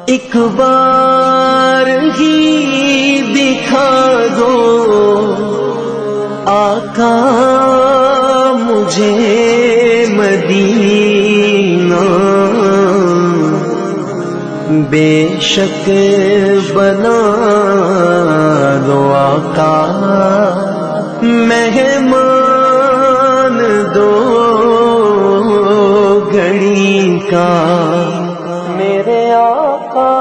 ایک بار ہی دکھا دو آقا مجھے مدینہ، بے شک بنا دو آقا مہمان دو گھڑی کا، میرے آقا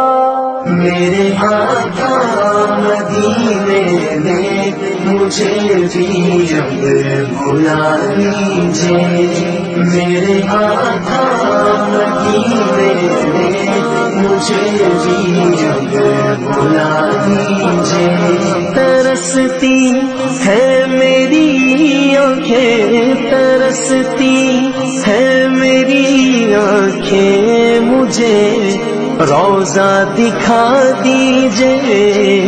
مدینے میں مجھے بھی اب بلا لیجیے، میرے آقا مدینے میں مجھے بھی اب بلا لیجیے، ترستی ہے میری آنکھیں، ترستی ہے میری آنکھیں، مجھے روضہ دکھا دیجئے،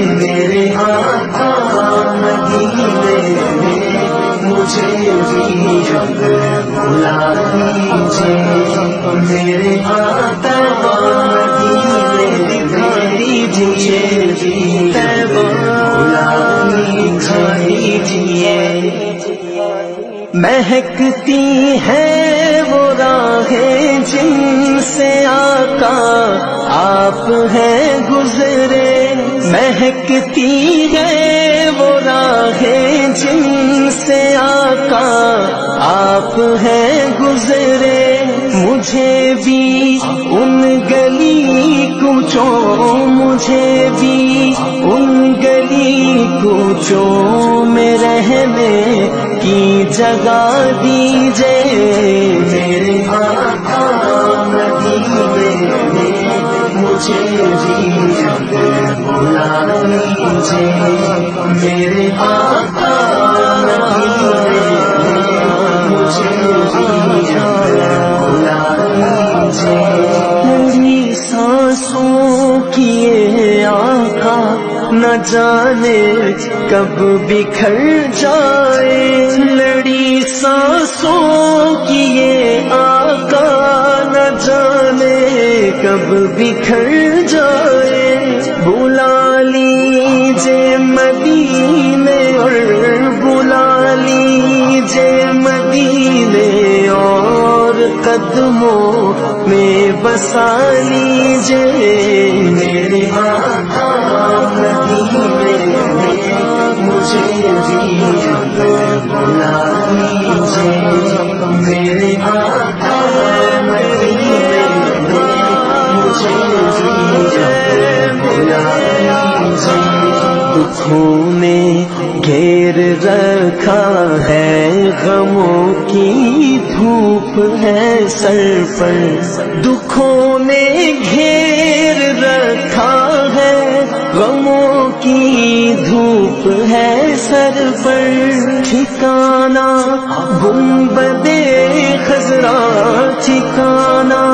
میرے آقا مدینے میں مجھے بھی اب بلا دیجئے، میرے آقا مدینے میں مجھے بھی اب بلا دیجئے، مہکتی ہے وہ راہیں جن سے آقا آپ ہیں گزرے، مہکتی ہے وہ راہیں جن سے آقا آپ ہیں گزرے، مجھے بھی ان گلی کوچوں، مجھے بھی ان گلی کوچوں میں رہنے کی جگہ دیجئے، میرے آقا مدینے میں مجھے بھی اب بلا لیجئے، میرے آقا مدینے میں مجھے بھی اب بلا لیجئے، میری سانسوں کی یہ آقا نہ جانے کب بکھر جائے، لڑی سانسوں کی یہ آقا نہ جانے کب بکھر جائے، بلا لیجئے مدینے اور بلا لیجئے مدینے اور قدموں میں بسا لیجئے، میرے آقا مدینے میں مجھے بھی اب بلا لیجئے، میرے آقا مدینے میں مجھے بھی اب بلا لیجئے، دکھوں نے گھیر رکھا ہے غموں کی دھوپ ہے سر پر، دکھوں نے گھیر رکھا ہے غموں کی دھوپ ہے سر پر، ٹھکانہ گنبد خضرا، ٹھکانہ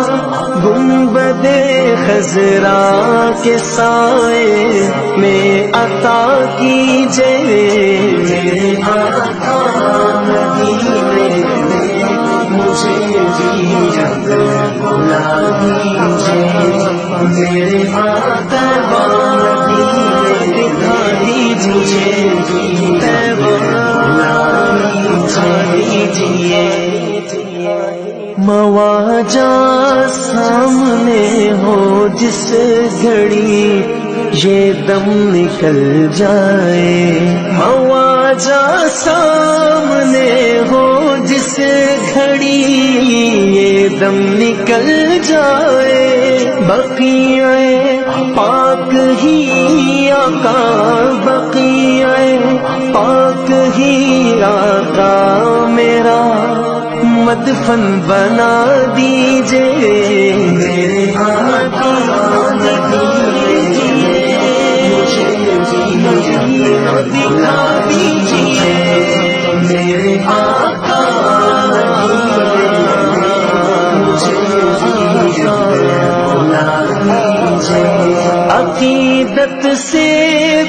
گنبد خضرا کے سائے میں عطا کیجئے، میرے آقا مدینے میں مجھے بھی اب بلا دیجئے، میرے آقا مدینے میں مجھے بھی اب بلا دیجئے، مواجہ سامنے ہو جس گھڑی یہ دم نکل جائے، مواجہ سامنے ہو جس گھڑی یہ دم نکل جائے، بقیع پاک ہی آقا، بقیع پاک ہی آقا میرا مدفن بنا دیجئے، میرے آقا مدینے میں مجھے بھی اب بلا دیجئے، میرے آقا مدینے میں مجھے بھی اب بلا دیجئے، عقیدت سے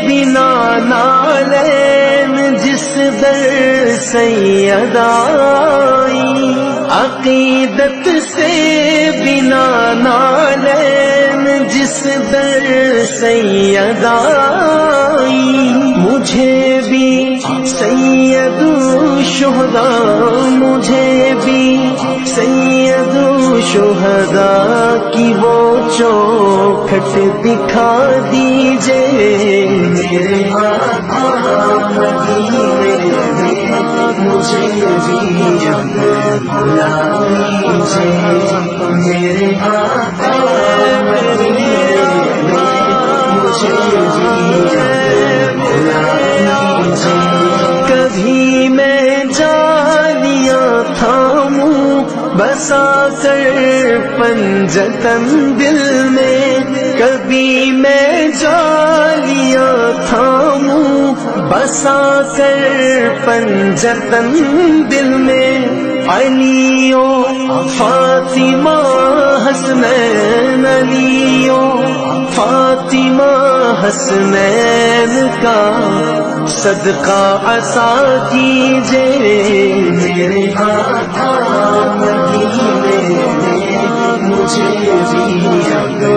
بنا نالین جس در سید آئی، عقیدت سے بنا نالین جس در سید آئی، مجھے بھی سید الشہداء، مجھے بھی سید الشہداء کی وہ چوکھٹ دکھا دیجئے، میرے آقا مدینے میں مجھے بھی بلا دیجئے، میرے آقا مدینے میں مجھے بھی بلا دیجئے۔ کبھی میں جالیاں تھاموں بسا کر پنجتن دل میں، کبھی میں جالیاں تھاموں بسا کر پنجتن دل میں، علی و فاطمہ حسنین، علی و فاطمہ حسنین کا صدقہ عطا کیجئے، میرے آقا مدینے میں مجھے بھی